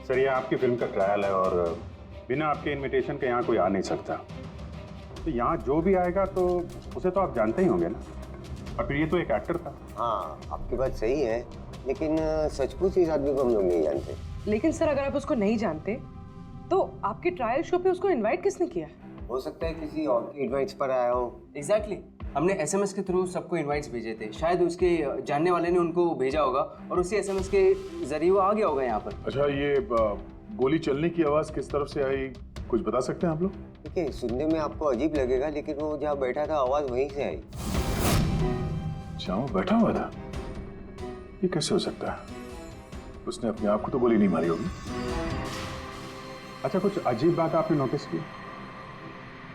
Sir ये आपकी film का ट्रायल है और बिना आपके इनविटेशन के यहाँ कोई आ नहीं सकता। तो यहाँ जो भी आएगा तो उसे तो आप जानते ही होंगे ना। और फिर ये तो एक एक्टर था। हाँ आपकी बात सही है, लेकिन सचमुच इस आदमी को हम लोग नहीं जानते। लेकिन सर अगर आप उसको नहीं जानते तो आपके ट्रायल शो पे उसको इनवाइट किसने किया? हो सकता है किसी और के एडवाइस पर आया हो। एग्जैक्टली हमने एसएमएस के थ्रू सबको इनवाइट्स भेजे थे, शायद उसके जानने वाले ने उनको भेजा होगा और उसी एसएमएस के जरिए वो आ गया होगा यहाँ पर। अच्छा, ये गोली चलने की आवाज किस तरफ से आई, कुछ बता सकते हैं आप लोग? देखिए सुनने में आपको अजीब लगेगा, लेकिन वो जहाँ बैठा था आवाज वहीं से आई। अच्छा, वो बैठा हुआ था? ये कैसे हो सकता है? उसने अपने आप को तो गोली नहीं मारी होगी। अच्छा, कुछ अजीब बात आपने नोटिस की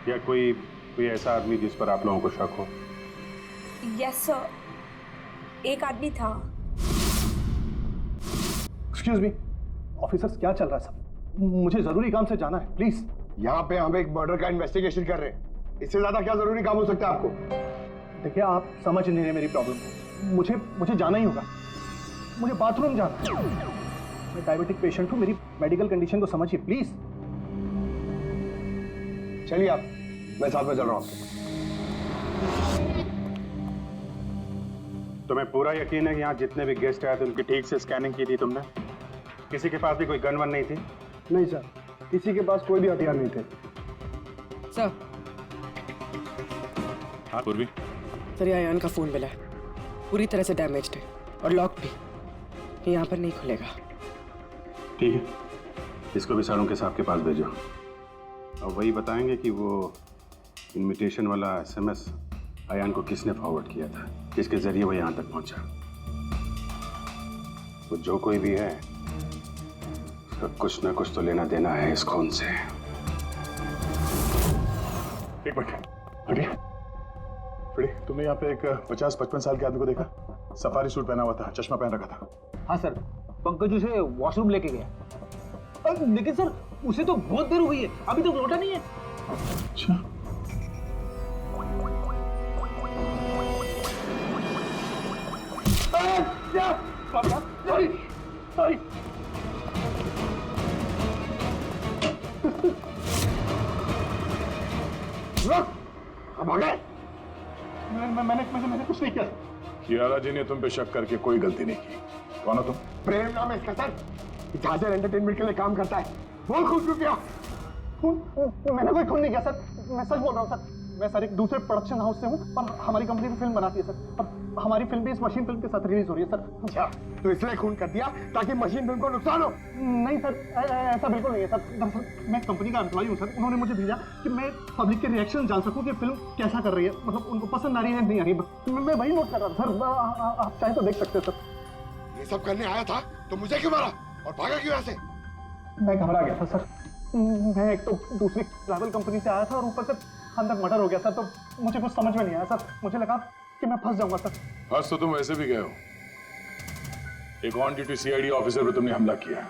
या कोई ऐसा आदमी जिस पर आप लोगों को शक हो? यस सर, एक आदमी था। एक्सक्यूज मी ऑफिसर्स, क्या चल रहा है सब? मुझे जरूरी काम से जाना है, प्लीज। यहाँ पे हम एक मर्डर का इन्वेस्टिगेशन कर रहे हैं, इससे ज्यादा क्या जरूरी काम हो सकता है आपको? देखिए आप समझ नहीं रहे मेरी प्रॉब्लम। मुझे जाना ही होगा, मुझे बाथरूम जाना है। मैं डायबिटिक पेशेंट हूँ, मेरी मेडिकल कंडीशन को समझिए प्लीज। चलिए आप, मैं साथ में चल रहा हूँ आपके। तुम्हें पूरा यकीन है कि यहाँ जितने भी गेस्ट आए थे उनकी ठीक से स्कैनिंग की थी तुमने? किसी के पास भी कोई गन वन नहीं थी? नहीं सर, किसी के पास कोई भी हथियार नहीं थे। सर हाँ पूर्वी, सर ये अयान का फोन मिला है, पूरी तरह से डैमेज्ड है और लॉक भी, ये यहाँ पर नहीं खुलेगा। ठीक है, इसको भी सारों के साहब के पास भेजो और वही बताएंगे कि वो इनविटेशन वाला एसएमएस अयान को किसने फॉरवर्ड किया था, किसके जरिए वो यहाँ तक पहुंचा। वो जो कोई भी है उसका कुछ ना कुछ तो लेना देना है इस खून से। एक मिनट हटिए। फ्रेडी, तुमने यहाँ पे एक 50-55 साल के आदमी को देखा? सफारी सूट पहना हुआ था, चश्मा पहन रखा था। हाँ सर, पंकज उसे वॉशरूम लेके गया। लेकिन सर उसे तो बहुत देर हो गई है, अभी तक लौटा नहीं है। अच्छा, सॉरी। मैंने कुछ नहीं किया। कियारा जी ने तुम पे शक करके कोई गलती नहीं की। कौन हो तुम? प्रेम नाम है इसका सर, झांझर एंटरटेनमेंट के लिए काम करता है। बोल खून क्यों किया? मैंने कोई खून नहीं किया सर, मैं सच बोल रहा हूँ सर। मैं सर एक दूसरे प्रोडक्शन हाउस से हूँ और हमारी कंपनी भी फिल्म बनाती है सर, और हमारी फिल्म भी इस मशीन फिल्म के साथ रिलीज हो रही है सर। अच्छा, तो इसलिए खून कर दिया ताकि मशीन फिल्म को नुकसान हो? नहीं सर, ऐसा बिल्कुल नहीं है सर। दरअसल मैं कंपनी का एम्प्लॉई हूँ सर, उन्होंने मुझे भेजा कि मैं पब्लिक के रिएक्शन जान सकूँ कि फिल्म कैसा कर रही है, मतलब उनको पसंद आ रही है नहीं आ रही है। मैं वही नोट कर रहा था सर, आप चाहे तो देख सकते हैं सर। ये सब करने आया था तो मुझे क्यों मारा और भागा क्यों यहाँ से? मैं घबरा गया था सर। मैं एक तो दूसरी ट्रैवल कंपनी से आया था और ऊपर से अंदर मर्डर हो गया सर, तो मुझे कुछ समझ में नहीं आया सर। मुझे लगा कि मैं फंस जाऊंगा सर। फंस तो तुम वैसे भी गए हो। एक ऑन ड्यूटी सीआईडी ऑफिसर पे तुमने हमला किया।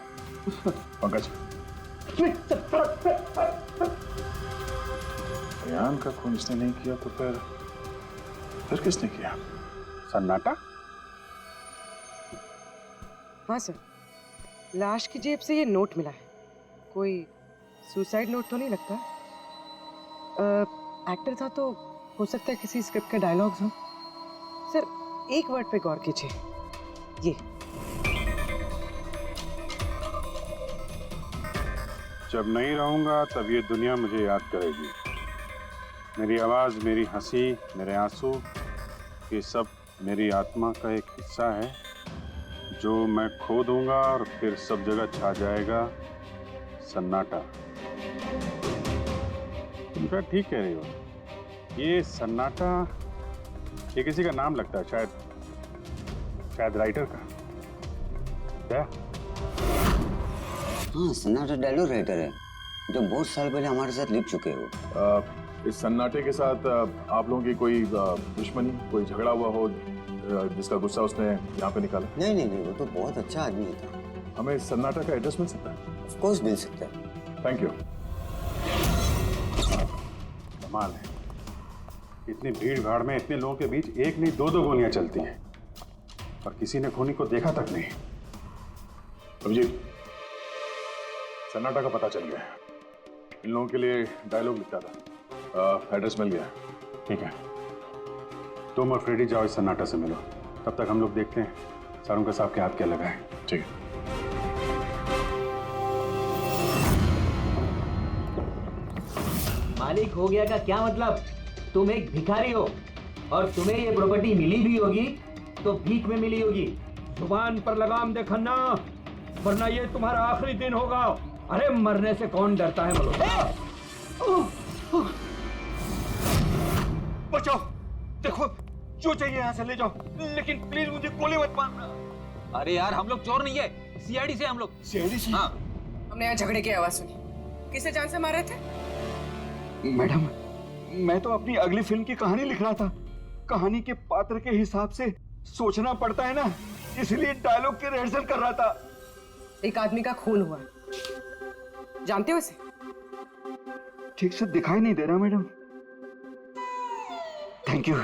पंकज, अयान का खून इसने नहीं किया तो फिर किसने किया? सन्नाटा? हाँ सर, लाश की जेब से ये नोट मिला है। कोई सुसाइड नोट तो नहीं लगता? एक्टर था तो हो सकता है किसी स्क्रिप्ट के डायलॉग्स हों। सर एक वर्ड पे गौर कीजिए, ये जब नहीं रहूंगा तब ये दुनिया मुझे याद करेगी। मेरी आवाज, मेरी हंसी, मेरे आंसू, ये सब मेरी आत्मा का एक हिस्सा है जो मैं खो दूंगा और फिर सब जगह छा जाएगा सन्नाटा। तुम शायद ठीक कह रही हो, ये सन्नाटा ये किसी का नाम लगता है, शायद राइटर का। क्या? हाँ, सन्नाटा डायलॉग राइटर है जो बहुत साल पहले हमारे साथ लिख चुके हो। इस सन्नाटे के साथ आप लोगों की कोई दुश्मनी, कोई झगड़ा हुआ हो जिसका गुस्सा उसने यहाँ पे निकाला? नहीं, वो तो बहुत अच्छा आदमी था। हमें सन्नाटा का एड्रेस मिल सकता है? ऑफ कोर्स मिल सकता है। Thank you. कमाल है, इतनी भीड़ भाड़ में इतने लोगों के बीच एक नहीं दो गोलियां चलती हैं और किसी ने खूनी को देखा तक नहीं। अभिजीत, सन्नाटा का पता चल गया। इन लोगों के लिए डायलॉग लिखता था। एड्रेस मिल गया। ठीक है, तुम और फ्रेडी जाओ इस सन्नाटा से मिलो, तब तक हम लोग देखते हैं सारुंका साहब के हाथ क्या लगा है। ठीक है। मालिक हो गया का क्या मतलब? तुम एक भिखारी हो और तुम्हें ये प्रॉपर्टी मिली भी होगी तो भीख में मिली होगी। जुबान पर लगाम दे खन्ना, वरना ये तुम्हारा आखिरी दिन होगा। अरे मरने से कौन डरता है मल्होत्रा? बचाओ, देखो जो चाहिए यहाँ से ले जाओ, लेकिन प्लीज मुझे गोली मत मारना। अरे यार हम लोग चोर नहीं है, सीआईडी से हम लोग। सीआईडी से? हाँ। हमने यहाँ झगड़े की आवाज सुनी, किसे जान से मार रहे थे? मैडम, मैं तो अपनी अगली फिल्म की कहानी लिख रहा था। कहानी के पात्र के हिसाब से सोचना पड़ता है ना, इसलिए डायलॉग की रिहर्सल कर रहा था। एक आदमी का खून हुआ है, जानते हो इसे? ठीक से दिखाई नहीं दे रहा मैडम। Thank you.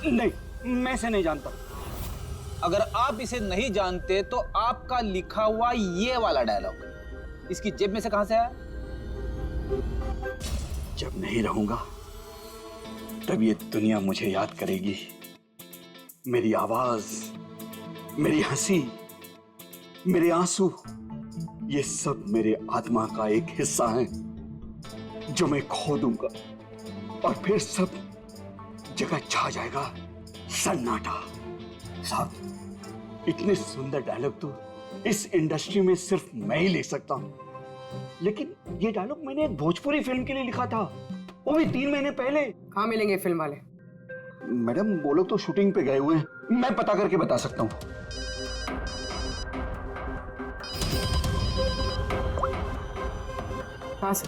नहीं, मैं इसे नहीं जानता। अगर आप इसे नहीं जानते तो आपका लिखा हुआ ये वाला डायलॉग इसकी जेब में से कहां से आया? जब नहीं रहूंगा तब ये दुनिया मुझे याद करेगी। मेरी आवाज, मेरी हंसी, मेरे आंसू, ये सब मेरे आत्मा का एक हिस्सा है जो मैं खो दूंगा और फिर सब जगह छा जाएगा सन्नाटा। साहब, इतने सुंदर डायलॉग तो इस इंडस्ट्री में सिर्फ मैं ही लिख सकता हूं, लेकिन ये डायलॉग मैंने एक भोजपुरी फिल्म के लिए लिखा था, वो भी 3 महीने पहले। कहाँ मिलेंगे फिल्म वाले? मैडम, वो लोग तो शूटिंग पे गए हुए हैं, मैं पता करके बता सकता हूँ। हाँ सर।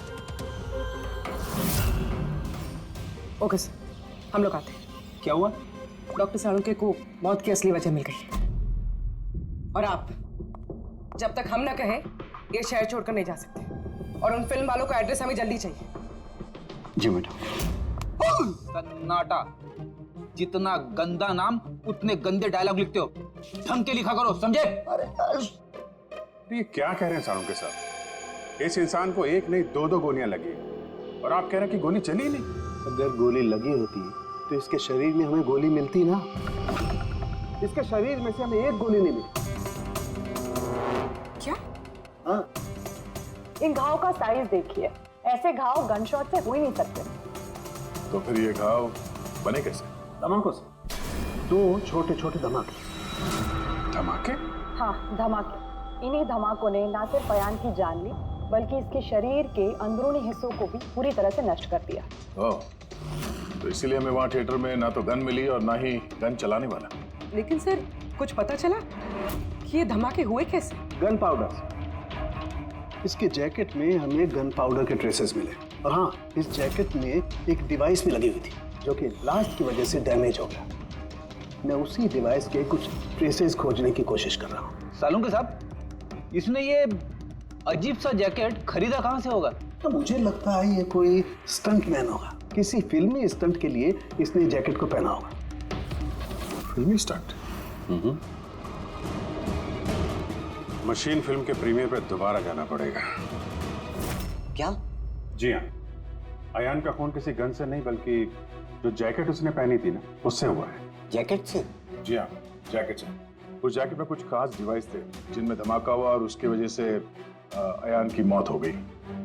ओके सर, हम लोग आते हैं। क्या हुआ? डॉक्टर साळुंके को मौत की असली वजह मिल गई, और आप जब तक हम ना कहें ये शहर छोड़कर नहीं जा सकते, और उन फिल्म वालों का एड्रेस हमें जल्दी चाहिए। जी मैडम। सन्नाटा, जितना गंदा नाम उतने गंदे डायलॉग लिखते हो, ढंग के लिखा करो, समझे? तो ये क्या कह रहे हैं सारुंके साहब? इस इंसान को एक नहीं 2-2 गोलियां लगी और आप कह रहे हैं कि गोली चली नहीं। अगर गोली लगी होती तो इसके शरीर में हमें गोली मिलती ना। इसके शरीर में से हमें एक गोली नहीं मिली। क्या? हाँ। इन घाव का साइज देखिए, ऐसे घाव गन शॉट से हो ही नहीं सकते। तो फिर ये घाव बने कैसे? धमाकों से। 2 छोटे छोटे धमाके। धमाके? हाँ, धमाके। इन्हीं धमाकों ने ना सिर्फ अयान की जान ली, बल्कि इसके शरीर के अंदरूनी हिस्सों को भी पूरी तरह से नष्ट कर दिया। ओह, तो इसीलिए हमें वहाँ थिएटर में ना तो गन मिली और ना ही गन चलाने वाला। लेकिन सर, कुछ पता चला कि ये धमाके हुए कैसे? Gun powder. इसके जैकेट में हमें गन पाउडर के ट्रेसेस मिले, और हाँ, इस जैकेट में एक डिवाइस भी लगी हुई थी जो कि ब्लास्ट की वजह से डैमेज हो गया। मैं उसी डिवाइस के कुछ ट्रेसेस खोजने की कोशिश कर रहा हूँ। सालुंके साहब, इसने ये अजीब सा जैकेट खरीदा कहाँ से होगा? तो मुझे लगता है ये कोई स्टंट मैन होगा, किसी फिल्मी स्टंट के लिए इसने जैकेट को पहना होगा। फिल्मी स्टंट? मशीन फिल्म के प्रीमियर पर दोबारा जाना पड़ेगा। क्या? जी हाँ, अयान का खून किसी गन से नहीं बल्कि जो जैकेट उसने पहनी थी ना, उससे हुआ है। जैकेट से? जी हाँ, जैकेट से। उस जैकेट में कुछ खास डिवाइस थे जिनमें धमाका हुआ और उसकी वजह से अयान की मौत हो गई।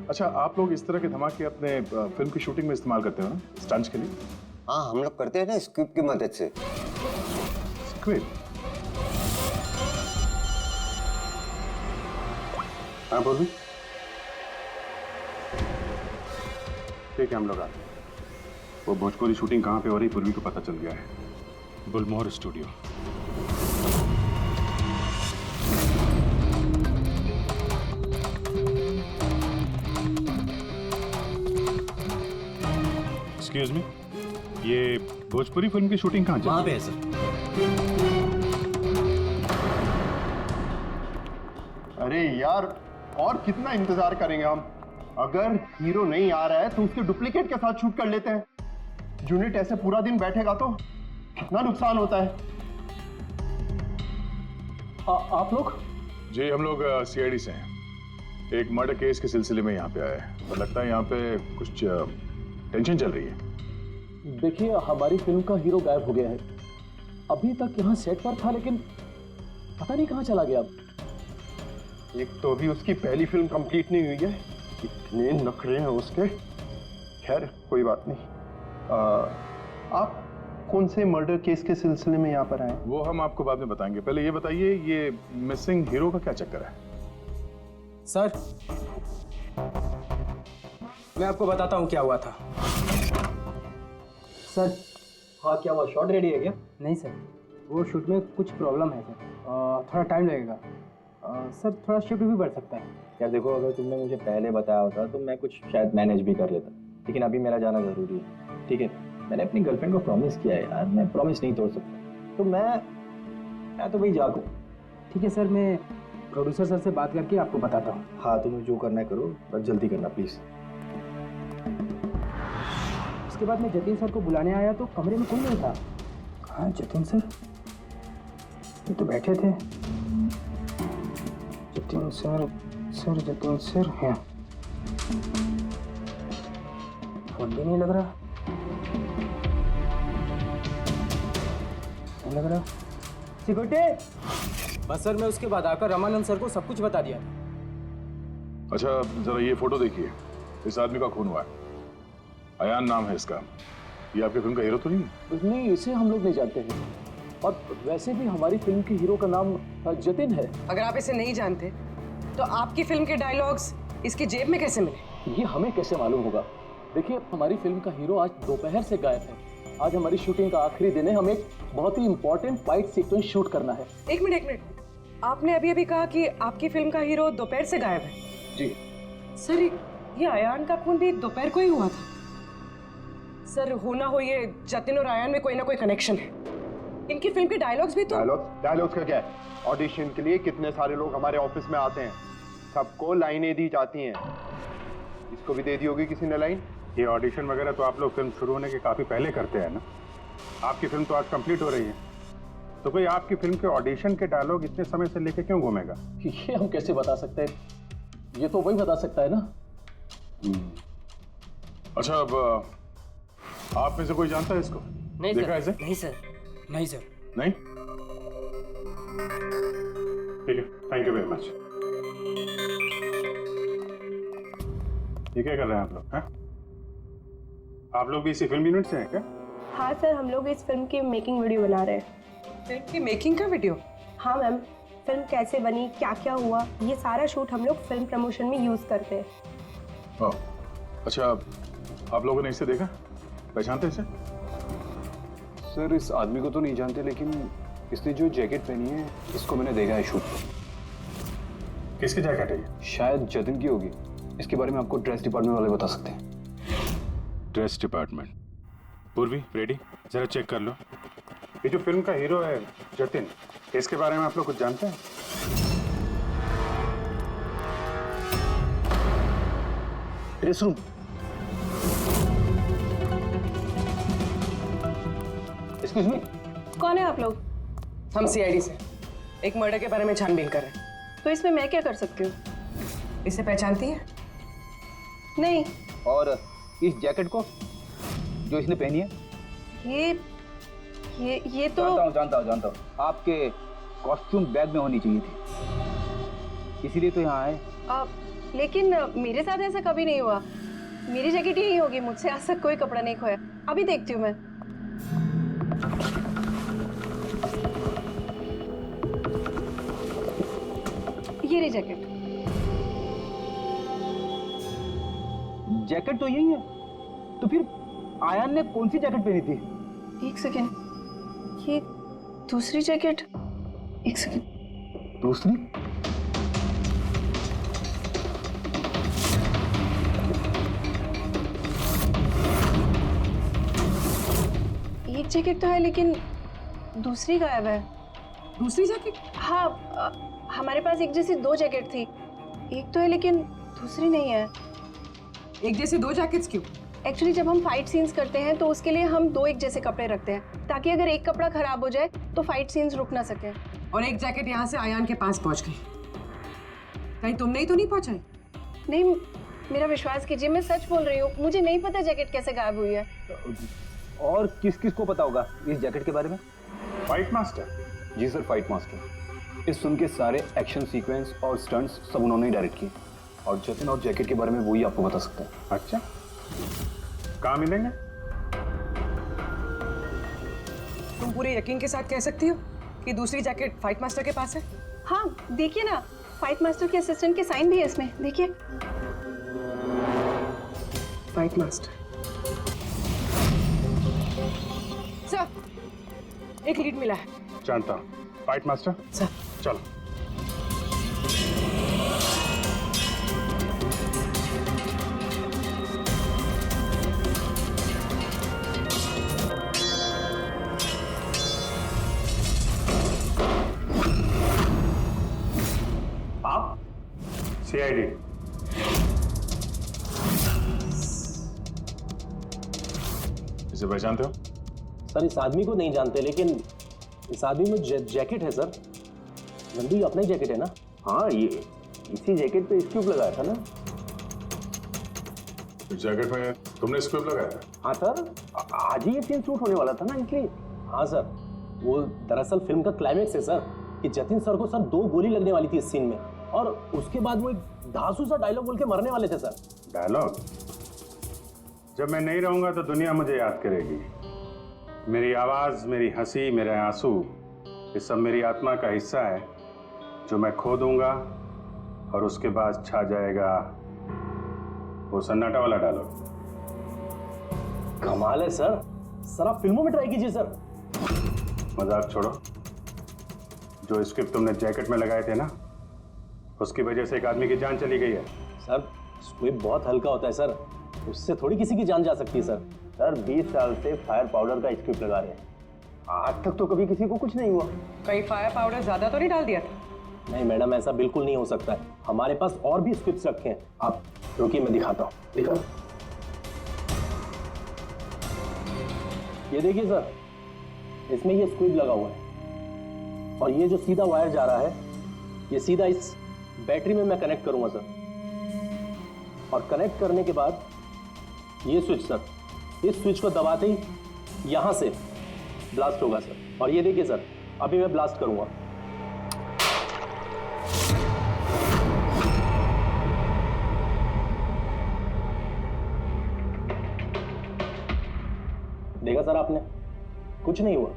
अच्छा, आप लोग इस तरह के धमाके अपने फिल्म की शूटिंग में इस्तेमाल करते हो ना, स्टंट्स के लिए? हाँ, हम लोग करते हैं ना स्क्विड की मदद से। स्क्विड? हाँ पूर्वी, ठीक है, हम लोग आते हैं। वो भोजपुरी शूटिंग कहाँ पे हो रही पूर्वी को पता चल गया है। गुलमोहर स्टूडियो। एक्सक्यूज मी, ये भोजपुरी फिल्म की शूटिंग कहाँ वहां पे है सर। अरे यार, और कितना इंतजार करेंगे हम? अगर हीरो नहीं आ रहा है तो उसके डुप्लीकेट के साथ शूट कर लेते हैं। यूनिट ऐसे पूरा दिन बैठेगा तो कितना नुकसान होता है। आप लोग जी हम लोग सीआईडी से हैं। एक मर्डर केस के सिलसिले में यहाँ पे आए हैं और लगता है यहाँ पे कुछ टेंशन चल रही है। देखिए, हमारी फिल्म का हीरो गायब हो गया है। अभी तक यहाँ सेट पर था, लेकिन पता नहीं कहाँ चला गया। एक तो अभी उसकी पहली फिल्म कंप्लीट नहीं हुई है, इतने नखरे हैं उसके। खैर कोई बात नहीं। आप कौन से मर्डर केस के सिलसिले में यहाँ पर आए? वो हम आपको बाद में बताएंगे। पहले ये बताइए, ये मिसिंग हीरो का क्या चक्कर है? सर, मैं आपको बताता हूँ क्या हुआ था। सर, हाँ क्या हुआ? शॉट रेडी है क्या? नहीं सर, वो शूट में कुछ प्रॉब्लम है सर, थोड़ा टाइम लगेगा। सर थोड़ा शिफ्ट भी बढ़ सकता है। यार देखो, अगर तुमने मुझे पहले बताया होता तो मैं कुछ शायद मैनेज भी कर लेता, लेकिन अभी मेरा जाना जरूरी है। ठीक है, मैंने अपनी गर्लफ्रेंड को प्रॉमिस किया है यार, मैं प्रॉमिस नहीं तोड़ सकता। तो मैं तो भाई जागू। ठीक है सर, मैं प्रोड्यूसर सर से बात करके आपको बताता हूँ। हाँ, तुम्हें जो करना है करो, पर जल्दी करना प्लीज। उसके बाद मैं जतिन सर को बुलाने आया तो कमरे में कोई नहीं था। हाँ जतिन सर, ये तो बैठे थे। जतिन सर हैं। फोन भी नहीं लग रहा। नहीं लग रहा। सिक्योरिटी। बस सर, मैं उसके बाद आकर रमानंद सर को सब कुछ बता दिया था। अच्छा जरा ये फोटो देखिए, इस आदमी का खून हुआ है। अयान नाम है इसका। ये आपकी फिल्म का हीरो तो नहीं है? नहीं, इसे हम लोग नहीं जानते हैं। और वैसे भी हमारी फिल्म के हीरो का नाम जतिन है। अगर आप इसे नहीं जानते तो आपकी फिल्म के डायलॉग्स इसकी जेब में कैसे मिले? ये हमें कैसे मालूम होगा? देखिए, हमारी फिल्म का हीरो आज दोपहर से गायब है। आज हमारी शूटिंग का आखिरी दिन है, हमें एक बहुत ही इंपॉर्टेंट फाइट सीक्वेंस शूट करना है। एक मिनट, आपने अभी कहा कि आपकी फिल्म का हीरो दोपहर से गायब है। जी सर, ये अयान का खून भी दोपहर को ही हुआ था। सर, हो ना हो ये जतिन और अयान में कोई ना कोई कनेक्शन है। इनकी फिल्म के डायलॉग्स भी तो। डायलॉग्स का क्या है? ऑडिशन के लिए कितने सारे लोग हमारे ऑफिस में आते हैं, सबको लाइनें दी जाती हैं। इसको भी दे दी होगी किसी ने लाइन। ये ऑडिशन वगैरह तो आप लोग फिल्म शुरू होने के काफी पहले करते हैं ना। आपकी फिल्म तो आज कंप्लीट हो रही है, तो कोई आपकी फिल्म के ऑडिशन के डायलॉग इतने समय से लेके क्यों घूमेगा? ये हम कैसे बता सकते हैं? ये तो वही बता सकता है ना। अच्छा, अब आप में से कोई जानता है इसको? नहीं देखा सर। इसे? नहीं सर। नहीं सर। नहीं? ठीक है, थैंक यू वेरी मच। ये क्या कर रहे हैं आप लोग? हैं? आप लोग भी इसी फिल्म यूनिट से हैं क्या? हाँ सर, हम लोग इस फिल्म की मेकिंग वीडियो बना रहे हैं। फिल्म की मेकिंग का वीडियो? हाँ मैम, फिल्म कैसे बनी, क्या क्या हुआ, ये सारा शूट हम लोग फिल्म प्रमोशन में यूज़ करते हैं। अच्छा, आप लोगों ने इसे देखा? पहचानते इसे? सर, इस आदमी को तो नहीं जानते, लेकिन इसने जो जैकेट पहनी है इसको मैंने देखा है शूट पर। किसकी जैकेट है ये? शायद जतिन की होगी। इसके बारे में आपको ड्रेस डिपार्टमेंट वाले बता सकते हैं। Dress department. पूर्वी, रेडी? जरा चेक कर लो। ये जो फिल्म का हीरो है जतिन, इसके बारे में आप लोग कुछ जानते हैं? Dress room. एक्सक्यूज मी, कौन है आप लोग? हम सीआईडी से एक मर्डर के बारे में छानबीन कर रहे हैं। तो इसमें मैं क्या कर सकती हूँ? इसे पहचानती है? नहीं। और इस जैकेट को जो इसने पहनी है? ये तो जानता हूँ। आपके कॉस्ट्यूम बैग में होनी चाहिए थी, इसीलिए तो यहाँ आए। लेकिन मेरे साथ ऐसा कभी नहीं हुआ। मेरी जैकेट यही होगी, मुझसे आज तक कोई कपड़ा नहीं खोया। अभी देखती हूँ मैं। ये रही जैकेट। जैकेट तो यही है, तो फिर आयान ने कौन सी जैकेट पहनी थी? एक सेकेंड, ये दूसरी जैकेट। एक सेकेंड, दूसरी? एक जैकेट तो है लेकिन दूसरी गायब है। दूसरी जैकेट? हाँ, हमारे पास एक जैसी दो जैकेट थी। एक तो है लेकिन दूसरी नहीं है। एक जैसी दो जैकेट्स क्यों? एक्चुअली जब हम फाइट सीन्स करते हैं तो उसके लिए हम दो एक जैसे कपड़े रखते हैं, ताकि अगर एक कपड़ा खराब हो जाए तो फाइट सीन्स रुक ना सके। और एक जैकेट यहाँ से आयान के पास पहुँच गई। कहीं तुमने ही तो नहीं पहुंचाई? नहीं, मेरा विश्वास कीजिए, मैं सच बोल रही हूँ। मुझे नहीं पता जैकेट कैसे गायब हुई है। और किस किस को पता होगा इस जैकेट के बारे में? Fight master. जी सर, फाइट मास्टर। इस फिल्म के सारे एक्शन सीक्वेंस और स्टंट्स सब उन्होंने ही डायरेक्ट किए, और जतिन और जैकेट के बारे में वही आपको बता सकते हैं। अच्छा, कहाँ मिलेंगे? तुम पूरे यकीन के साथ कह सकती हो कि दूसरी जैकेट फाइट मास्टर के पास है? हाँ देखिए ना, फाइट मास्टर के असिस्टेंट के साइन भी है इसमें, देखिए। Fight master. सर, एक लीड मिला है। जानता हूँ। Fight master sir. चलो। आप? CID। इसे पहचानते हो? सर इस आदमी को नहीं जानते, लेकिन इस आदमी में जैकेट है सर। नंदू, ये अपना ही जैकेट है ना? हाँ, ये इसी जैकेट पे स्क्यूब लगाया था ना। इस जैकेट में तुमने स्क्यूब लगाया था? हाँ सर, आज ही ये सीन शूट होने वाला था ना, इसलिए। हाँ सर, वो दरअसल फिल्म का क्लाइमेक्स है सर, कि जतिन सर को सर 2 गोली लगने वाली थी इस सीन में, और उसके बाद वो एक धांसू सा डायलॉग बोल के मरने वाले थे सर। डायलॉग? जब मैं नहीं रहूंगा तो दुनिया मुझे याद करेगी। मेरी आवाज, मेरी हंसी, मेरे आंसू, ये सब मेरी आत्मा का हिस्सा है जो मैं खो दूंगा, और उसके बाद छा जाएगा वो सन्नाटा वाला डायलॉग। कमाल है सर, सर आप फिल्मों में ट्राई कीजिए सर। मजाक छोड़ो। जो स्क्रिप्ट तुमने जैकेट में लगाए थे ना, उसकी वजह से एक आदमी की जान चली गई है। सर स्क्विब बहुत हल्का होता है सर, उससे थोड़ी किसी की जान जा सकती है सर। सर 20 साल से फायर पाउडर का स्क्रिप्ट लगा रहे हैं, आज तक तो कभी किसी को कुछ नहीं हुआ। कहीं फायर पाउडर ज्यादा तो नहीं डाल दिया था? नहीं मैडम, ऐसा बिल्कुल नहीं हो सकता है। हमारे पास और भी स्क्रिप्ट्स रखे हैं, आप रुकिए मैं दिखाता हूँ। दिखाओ। ये देखिए सर, इसमें ये स्क्विब लगा हुआ है, और ये जो सीधा वायर जा रहा है, ये सीधा इस बैटरी में मैं कनेक्ट करूंगा सर, और कनेक्ट करने के बाद ये स्विच सर, इस स्विच को दबाते ही यहां से ब्लास्ट होगा सर। और ये देखिए सर, अभी मैं ब्लास्ट करूंगा। देखा सर आपने, कुछ नहीं हुआ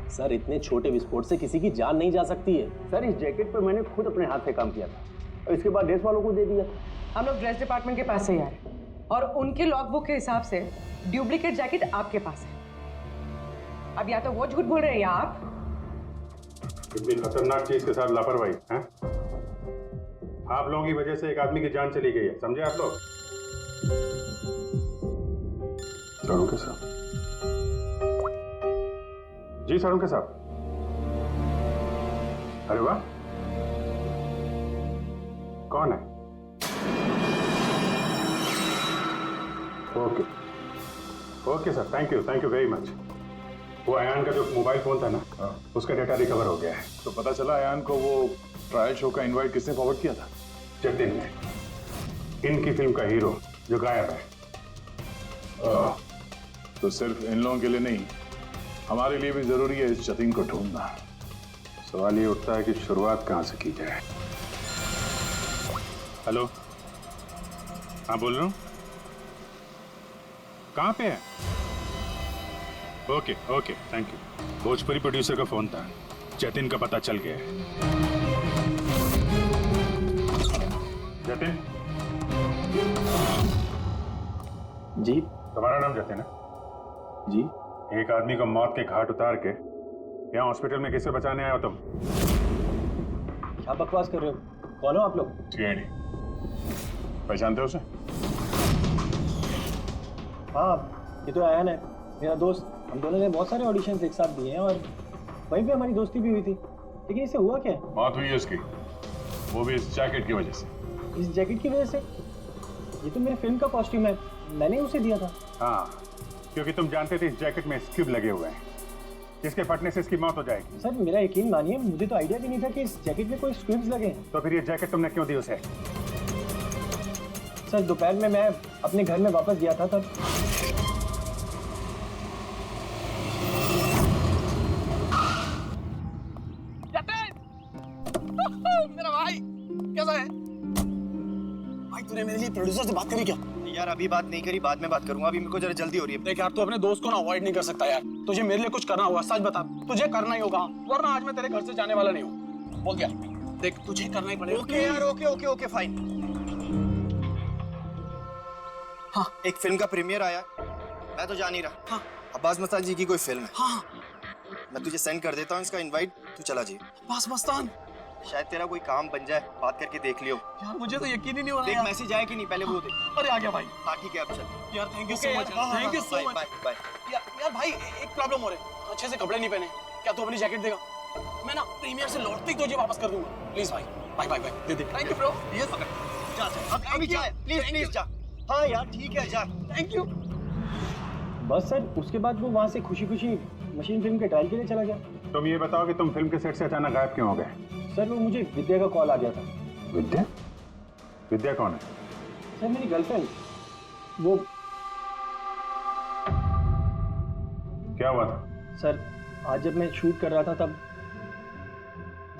सर। इतने छोटे विस्फोट से किसी की जान नहीं जा सकती है सर। इस जैकेट पर मैंने खुद अपने हाथ से काम किया था, और इसके बाद ड्रेस वालों को दे दिया। हम लोग ड्रेस डिपार्टमेंट के पास से ही आए, और उनके लॉगबुक के हिसाब से डुप्लीकेट जैकेट आपके पास है। अब या तो वो झूठ बोल रहे हैं या आप। इतनी खतरनाक चीज के साथ लापरवाही है? आप लोगों की वजह से एक आदमी की जान चली गई है, समझे आप लोग? साड़ू साहब जी, साड़ू साहब। अरे वाह, कौन है? Okay okay sir, thank you very much. वो अयान का जो मोबाइल फोन था ना, उसका डेटा रिकवर हो गया है। तो पता चला अयान को वो ट्रायल शो का इनवाइट किसने फॉरवर्ड किया था? जतिन ने, इनकी फिल्म का हीरो जो गायब है। तो सिर्फ इन लोगों के लिए नहीं, हमारे लिए भी जरूरी है इस जतिन को ढूंढना। सवाल ये उठता है कि शुरुआत कहां से की जाए। हेलो, हाँ बोल रहा हूँ। कहाँ पे है? Okay okay, thank you. Bhojpuri producer का फोन था, जतिन का पता चल गया है। जतिन जी, तुम्हारा नाम जतिन है? जी। एक आदमी को मौत के घाट उतार के यहाँ हॉस्पिटल में किसे बचाने आए हो तुम? क्या बकवास कर रहे हो? कौन हो आप लोग? CID। पहचानते हो उसे? हाँ, ये तो अयान है, मेरा दोस्त। हम दोनों ने बहुत सारे ऑडिशंस एक साथ दिए हैं, और वहीं पे हमारी दोस्ती भी हुई थी। लेकिन इसे हुआ क्या है? मौत हुई है उसकी, वो भी इस जैकेट की वजह से। इस जैकेट की वजह से? ये तो मेरी फिल्म का कॉस्ट्यूम है, मैंने उसे दिया था। हाँ, क्योंकि तुम जानते थे इस जैकेट में स्क्यूब लगे हुए हैं, जिसके फटने से इसकी मौत हो जाएगी। सर मेरा यकीन मानिए, मुझे तो आइडिया भी नहीं था कि इस जैकेट में कोई स्क्विब्स लगे हैं। तो फिर ये जैकेट तुमने क्यों दी उसे? सर दोपहर में मैं अपने घर में वापस गया था तब। मेरा भाई कैसा है? भाई तूने मेरे लिए प्रोड्यूसर से बात करी क्या? यार अभी बात नहीं करी, बाद में बात करूंगा, अभी मेरे को जरा जल्दी हो रही है। देख यार, तू अपने दोस्त को ना अवॉइड नहीं कर सकता यार। तुझे मेरे लिए कुछ करना होगा, सच बता। तुझे करना ही होगा, वरना आज मैं तेरे घर से जाने वाला नहीं हूँ। बोल दिया। देख तुझे करना ही पड़ेगा। ओके यार, ओके फाइन। हाँ, एक फिल्म का प्रीमियर आया, मैं तो जा नहीं रहा। हाँ, अब्बास मस्तान जी की कोई फिल्म है। हाँ, मैं तुझे सेंड कर देता हूँ इसका इनवाइट, तू चला जी। अब्बास मस्तान, शायद तेरा कोई काम बन जाए, बात करके देख लियो। यार मुझे तो यकीन ही नहीं हो रहा। देख मैसेज आया कि नहीं, पहले वो देख। अरे आ गया भाई। हाँ ठीक है, अब चल। यार thank you so much, thank you so much. Bye. यार भाई एक प्रॉब्लम हो रही है, अच्छे से कपड़े नहीं पहने। क्या तू अपनी जैकेट देगा? मैं ना प्रीमियर से लौटते ही तुझे वापस कर दूंगा। प्लीज भाई, बाय दे दे। Thank you bro. यस जा, अभी जा, प्लीज जा। हाँ यार ठीक है, जा। Thank you. बस सर, उसके बाद वो वहाँ से खुशी मशीन फिल्म के ट्रायल के लिए चला गया। तुम ये बताओ कि तुम फिल्म के सेट से अचानक गायब क्यों हो गए? सर वो मुझे विद्या का कॉल आ गया था। विद्या? विद्या कौन है? सर मेरी गर्लफ्रेंड। वो क्या हुआ था? सर आज जब मैं शूट कर रहा था तब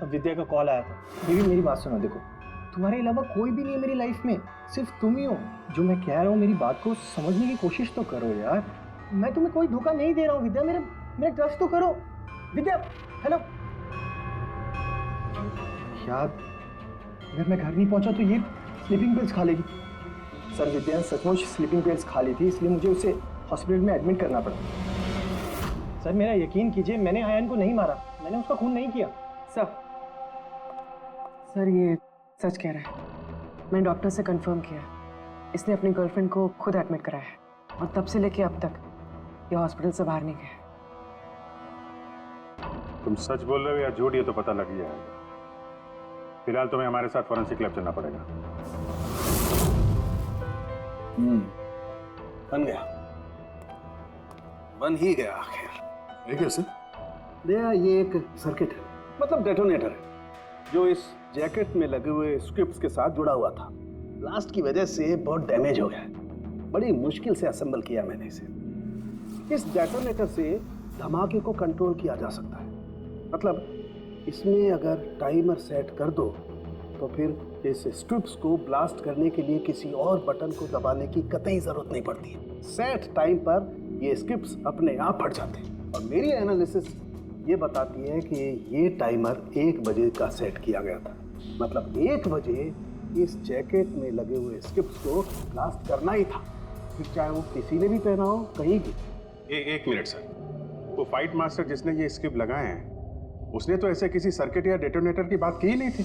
विद्या का कॉल आया था। मेरी बात सुनो, देखो तुम्हारे अलावा कोई भी नहीं है मेरी लाइफ में, सिर्फ तुम ही हो। जो मैं कह रहा हूँ मेरी बात को समझने की कोशिश तो करो यार। मैं तुम्हें कोई धोखा नहीं दे रहा हूँ विद्या, मेरा ट्रस्ट तो करो। विद्या हेलो। यार अगर मैं घर नहीं पहुंचा तो ये स्लीपिंग पिल्स खा लेगी। सर विद्या सचमुच स्लीपिंग पिल्स खा ली थी, इसलिए मुझे उसे हॉस्पिटल में एडमिट करना पड़ा। सर मेरा यकीन कीजिए, मैंने आयन को नहीं मारा, मैंने उसका खून नहीं किया। सर ये सच कह रहा है। मैंने डॉक्टर से कंफर्म किया, इसने अपनी गर्लफ्रेंड को खुद एडमिट कराया है और तब से लेके अब तक ये हॉस्पिटल से बाहर नहीं गया। तुम सच बोल रहे हो या झूठ, ये तो पता लग ही जाएगा। फिलहाल तुम्हें हमारे साथ फॉरेंसिक लैब चलना पड़ेगा। बन ही गया आखिर। ये कैसे? ये एक सर्किट है, मतलब डेटोनेटर है, जो इस जैकेट में लगे हुए स्क्रिप्ट्स के साथ जुड़ा हुआ था। ब्लास्ट की वजह से बहुत डैमेज हो गया है। बड़ी मुश्किल से असेंबल किया मैंने इसे। इस डेटोनेटर से धमाके को कंट्रोल किया जा सकता है। मतलब इसमें अगर टाइमर सेट कर दो तो फिर इस स्ट्रिप्स को ब्लास्ट करने के लिए किसी और बटन को दबाने की कतई जरूरत नहीं पड़ती है। सेट टाइम पर ये स्ट्रिप्स अपने आप फट जाते हैं। और मेरी एनालिसिस ये बताती है कि ये टाइमर 1 बजे का सेट किया गया था। मतलब 1 बजे इस जैकेट में लगे हुए स्ट्रिप्स को ब्लास्ट करना ही था, फिर चाहे वो किसी ने भी पहना हो, कहीं भी। एक मिनट सर, वो फाइट मास्टर जिसने ये स्क्रिप्ट लगाए हैं उसने तो ऐसे किसी सर्किट या डेटोनेटर की बात की ही नहीं थी।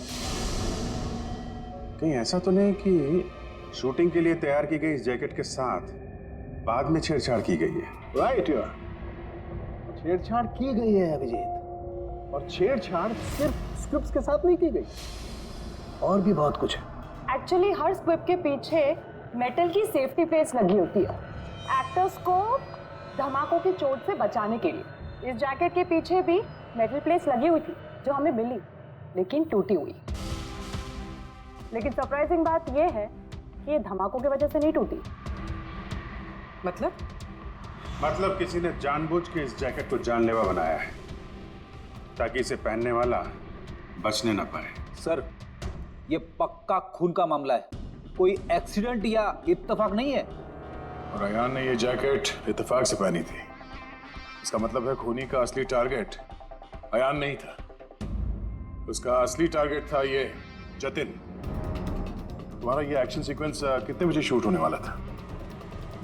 कहीं ऐसा तो नहीं कि शूटिंग के लिए तैयार की गई इस जैकेट के साथ बाद में छेड़छाड़ की गई है? राइट यार, छेड़छाड़ की गई है अभिजीत, और छेड़छाड़ सिर्फ स्क्रिप्ट्स के साथ नहीं की गई, और भी बहुत कुछ है। एक्चुअली हर स्क्रिप्ट के पीछे मेटल की सेफ्टी प्लेट्स लगी होती है, एक्टर्स को धमाकों की चोट से बचाने के लिए। इस जैकेट के पीछे भी मेटल प्लेट्स लगी हुई थी जो हमें मिली, लेकिन टूटी हुई। लेकिन सरप्राइजिंग बात यह है कि ये धमाकों की वजह से नहीं टूटी। मतलब किसी ने जानबूझ के इस जैकेट को जानलेवा बनाया है ताकि इसे पहनने वाला बचने न पाए। सर ये पक्का खून का मामला है, कोई एक्सीडेंट या इत्तेफाक नहीं है। और अयान ने ये जैकेट इत्तेफाक से पहनी थी। इसका मतलब है खूनी का असली टारगेट अयान नहीं था, उसका असली टारगेट था ये जतिन। तुम्हारा ये एक्शन सीक्वेंस कितने बजे शूट होने वाला था?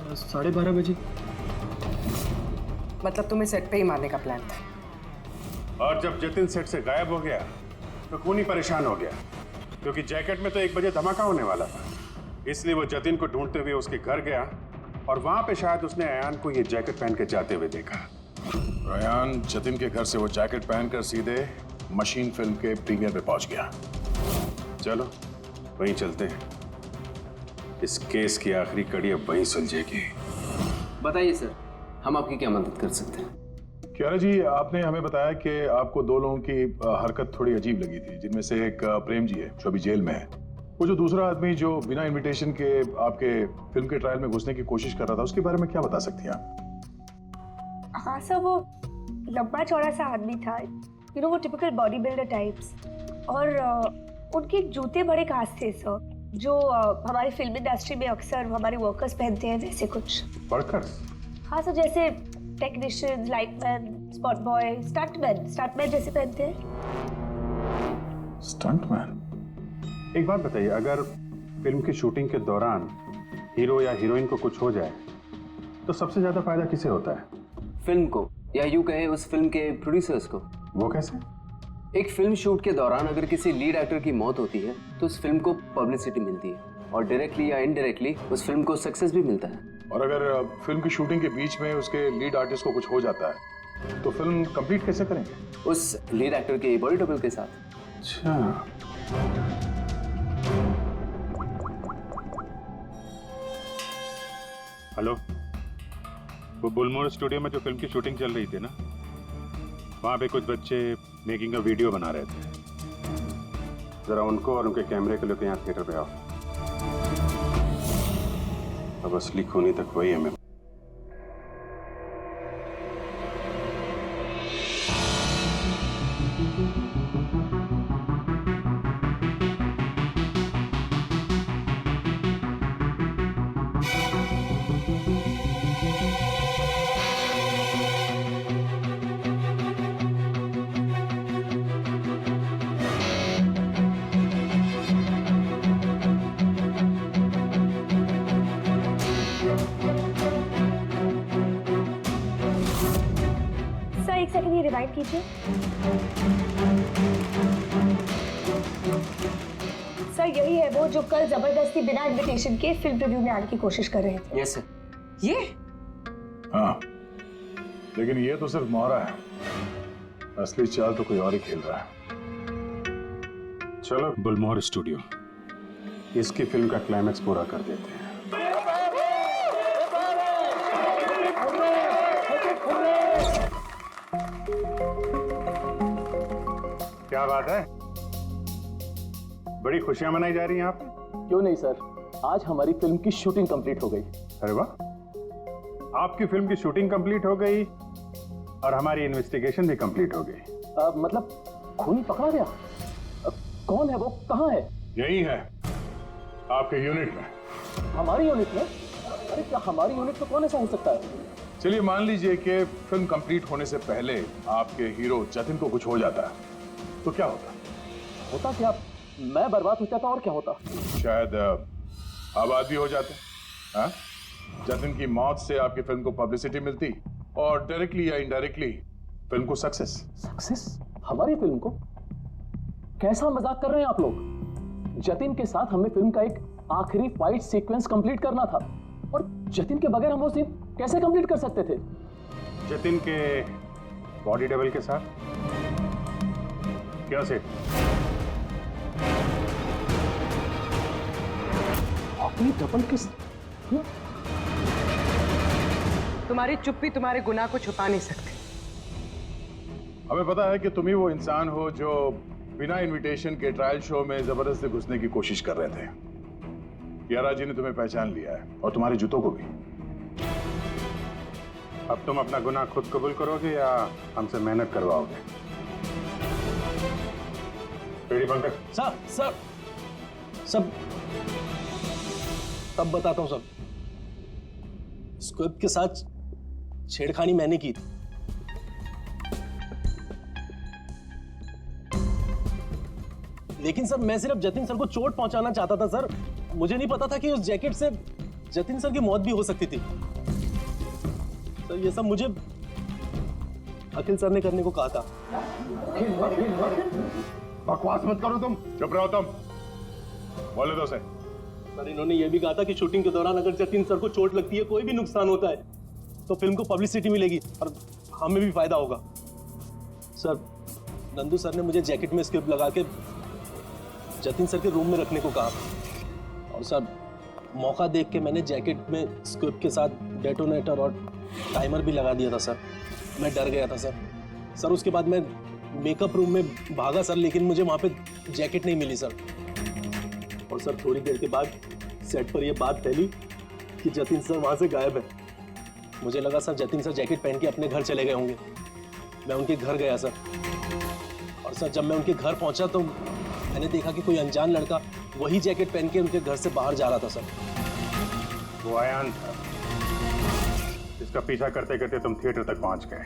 12:30 बजे। मतलब तुम्हें सेट पे ही मारने का प्लान था? और जब जतिन सेट से गायब हो गया तो खूनी परेशान हो गया, क्योंकि जैकेट में तो 1 बजे धमाका होने वाला था। इसलिए वो जतिन को ढूंढते हुए उसके घर गया और वहां पे शायद उसने अयान को ये जैकेट पहन के जाते हुए देखा। अयान जतिन के घर से वो जैकेट पहनकर सीधे मशीन फिल्म के प्रीमियर पे पहुंच गया। चलो वहीं चलते हैं, इस केस की आखिरी कड़ी अब वहीं सुलझेगी। बताइए सर, हम आपकी क्या मदद कर सकते हैं? कियारा जी, आपने हमें बताया कि आपको दो लोगों की हरकत थोड़ी अजीब लगी थी, जिनमें से एक प्रेम जी है जो अभी जेल में है। वो जो दूसरा आदमी जो बिना इनविटेशन के आपके फिल्म के ट्रायल में घुसने की कोशिश कर रहा था, उसके बारे में क्या बता सकती हैं आप? हाँ सर, वो लंबा चौड़ा सा आदमी था, यू नो वो टिपिकल बॉडी बिल्डर टाइप्स, और उनके जूते बड़े खास थे सर, जो हमारी फिल्म इंडस्ट्री में अक्सर हमारे वर्कर्स पहनते हैं, वैसे कुछ। वर्कर्स? हाँ सर, जैसे technician, lightman, spot boy, stuntman जैसे पहनते हैं। स्टंटमैन? एक बात बताइए, अगर फिल्म की शूटिंग के दौरान हीरो या हीरोइन को कुछ हो जाए तो सबसे ज्यादा फायदा किसे होता है? फिल्म को, या यूं कहे उस फिल्म के प्रोड्यूसर्स को। वो कैसे? एक फिल्म शूट के दौरान अगर किसी लीड एक्टर की मौत होती है तो उस फिल्म को पब्लिसिटी मिलती है और डायरेक्टली या इनडायरेक्टली उस फिल्म को सक्सेस भी मिलता है। और अगर फिल्म की शूटिंग के बीच में उसके लीड आर्टिस्ट को कुछ हो जाता है तो फिल्म कंप्लीट कैसे करेंगे? उस लीड एक्टर के बॉडी डबल के साथ। अच्छा, हेलो, वो बुलमोर स्टूडियो में जो फिल्म की शूटिंग चल रही थी ना, वहाँ पे कुछ बच्चे मेकिंग का वीडियो बना रहे थे। जरा उनको और उनके कैमरे को लेकर यहाँ थिएटर पे आओ। अब असली खूनी तक वही है। एक सेकंड ये रिवाइंड कीजिए। सर यही है वो जो कल जबरदस्ती बिना इनविटेशन के फिल्म रिव्यू में आने की कोशिश कर रहे थे। Yes sir. ये? हाँ, लेकिन ये तो सिर्फ मोहरा है, असली चाल तो कोई और ही खेल रहा है। चलो बुलमोहर स्टूडियो, इसकी फिल्म का क्लाइमैक्स पूरा कर देते हैं। क्या बात है, बड़ी खुशियां मनाई जा रही हैं आप? क्यों नहीं सर, आज हमारी फिल्म की शूटिंग कंप्लीट हो गई। अरे वाह, आपकी फिल्म की शूटिंग कंप्लीट हो गई और हमारी इन्वेस्टिगेशन भी कंप्लीट हो गई। मतलब खूनी पकड़ा गया? कौन है वो, कहाँ है? यही है, आपके यूनिट में। हमारी यूनिट में? अरे क्या हमारी यूनिट में कौन ऐसा हो सकता है? चलिए मान लीजिए कि फिल्म कंप्लीट होने से पहले आपके हीरो जतिन को कुछ हो जाता है तो क्या होता? होता क्या? मैं बर्बाद हो जाता और क्या होता? शायद आबाद भी हो जाते। हाँ? जतिन की मौत से आपकी फिल्म को पब्लिसिटी मिलती और डायरेक्टली या इनडायरेक्टली फिल्म को सक्सेस। सक्सेस? हमारी फिल्म को? कैसा मजाक कर रहे हैं आप लोग? जतिन के साथ हमें फिल्म का एक आखिरी फाइट सीक्वेंस कंप्लीट करना था और जतिन के बगैर हम वो सीन कैसे कंप्लीट कर सकते थे? जतिन के बॉडी डबल के साथ? क्या सेठ? अपनी डबल के तुम्हारी चुप्पी तुम्हारे गुनाह को छुपा नहीं सकती। हमें पता है कि तुम ही वो इंसान हो जो बिना इनविटेशन के ट्रायल शो में जबरदस्ती घुसने की कोशिश कर रहे थे। कियारा जी ने तुम्हें पहचान लिया है और तुम्हारे जूतों को भी। अब तुम अपना गुनाह खुद कबूल करोगे या हमसे मेहनत करवाओगे? रेडी पंकज? सर सब तब बताता हूं। सब स्क्विब के साथ छेड़खानी मैंने की थी। लेकिन सर मैं सिर्फ जतिन सर को चोट पहुंचाना चाहता था सर। मुझे नहीं पता था कि उस जैकेट से जतिन सर की मौत भी हो सकती थी। सर ये सब मुझे अखिल सर ने करने को कहा था। बकवास मत करो तुम, चुप रहो तुम। बोले दो से। सर इन्होंने ये भी कहा था कि शूटिंग के दौरान अगर जतिन सर को चोट लगती है, कोई भी नुकसान होता है, तो फिल्म को पब्लिसिटी मिलेगी और हमें भी फायदा होगा। सर नंदू सर ने मुझे जैकेट में स्क्रिप्ट लगा के जतिन सर के रूम में रखने को कहा और सर मौका देख के मैंने जैकेट में स्क्रिप्ट के साथ डेटोनेटर और टाइमर भी लगा दिया था सर। मैं डर गया था सर। सर उसके बाद मैं मेकअप रूम में भागा सर, लेकिन मुझे वहां पे जैकेट नहीं मिली सर। और सर थोड़ी देर के बाद सेट पर यह बात फैली कि जतिन सर वहां से गायब है। मुझे लगा सर जतिन सर जैकेट पहन के अपने घर चले गए होंगे। मैं उनके घर गया सर, और सर जब मैं उनके घर पहुंचा तो मैंने देखा कि कोई अनजान लड़का वही जैकेट पहन के उनके घर से बाहर जा रहा था सर। वो अयान था जिसका पीछा करते करते तुम थिएटर तक पहुंच गए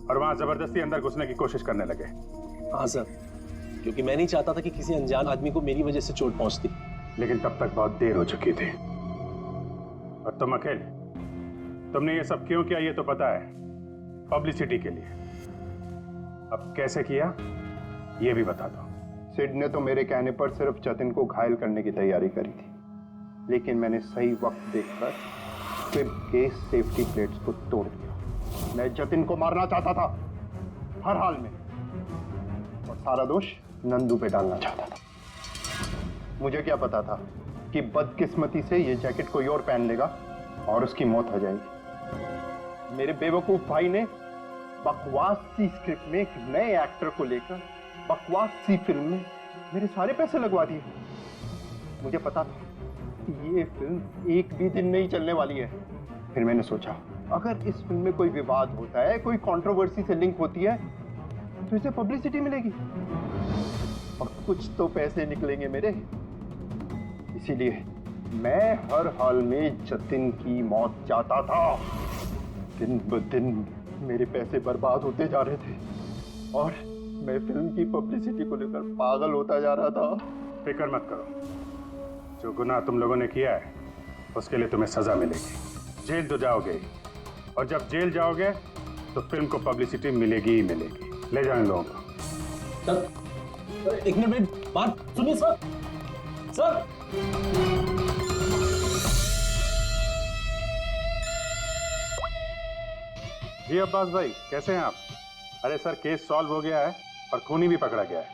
और वहां जबरदस्ती अंदर घुसने की कोशिश करने लगे। हाँ सर, क्योंकि मैं नहीं चाहता था कि किसी अनजान आदमी को मेरी वजह से चोट पहुंचती। लेकिन तब तक बहुत देर हो चुकी थी। और तुम अकेले, तुमने ये सब क्यों किया ये तो पता है, पब्लिसिटी के लिए। अब कैसे किया ये भी बता दो। सिड ने तो मेरे कहने पर सिर्फ जतिन को घायल करने की तैयारी करी थी, लेकिन मैंने सही वक्त देखकर सिड के सेफ्टी प्लेट्स को तोड़ दिया। मैं जतिन को मारना चाहता था हर हाल में, और सारा दोष नंदू पे डालना चाहता था। मुझे क्या पता था कि बदकिस्मती से ये जैकेट कोई और पहन लेगा और उसकी मौत हो जाएगी। मेरे बेवकूफ भाई ने बकवास सी स्क्रिप्ट में एक नए एक्टर को लेकर बकवास सी फिल्म में मेरे सारे पैसे लगवा दिए। मुझे पता था कि ये फिल्म एक भी दिन नहीं चलने वाली है। फिर मैंने सोचा अगर इस फिल्म में कोई विवाद होता है, कोई कंट्रोवर्सी से लिंक होती है, तो इसे पब्लिसिटी मिलेगी और कुछ तो पैसे निकलेंगे मेरे। इसीलिए मैं हर हाल में जतिन की मौत चाहता था। दिन ब दिन मेरे पैसे बर्बाद होते जा रहे थे और मैं फिल्म की पब्लिसिटी को लेकर पागल होता जा रहा था। फिक्र मत करो, जो गुनाह तुम लोगों ने किया है उसके लिए तुम्हें सजा मिलेगी। जेल तो जाओगे, और जब जेल जाओगे तो फिल्म को पब्लिसिटी मिलेगी ही मिलेगी। ले जाओ इन लोगों को। सर एक मिनट बात सुनिए सर। सर जी अब्बास भाई, कैसे हैं आप? अरे सर, केस सॉल्व हो गया है और खूनी भी पकड़ा गया है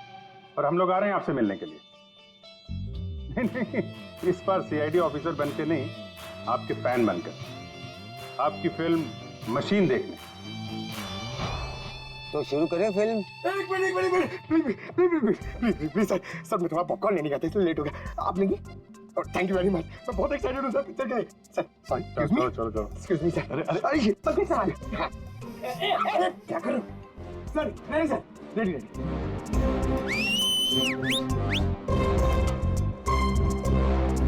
और हम लोग आ रहे हैं आपसे मिलने के लिए। नहीं, इस बार सीआईडी ऑफिसर बनके नहीं, आपके फैन बनकर, आपकी फिल्म मशीन देखने। तो शुरू करें फिल्म? प्लीज सर मैं थोड़ा पॉपकॉर्न लेने गया था इसलिए लेट हो गया। आप लेंगे? थैंक यू वेरी मच, मैं बहुत एक्साइटेड हूँ सर पिक्चर के लिए। सर सॉरी, चलो एक्सक्यूज मी सर। अरे सर कैसे आ गए? क्या करूँ सर? नहीं सर, रेडी रेडी।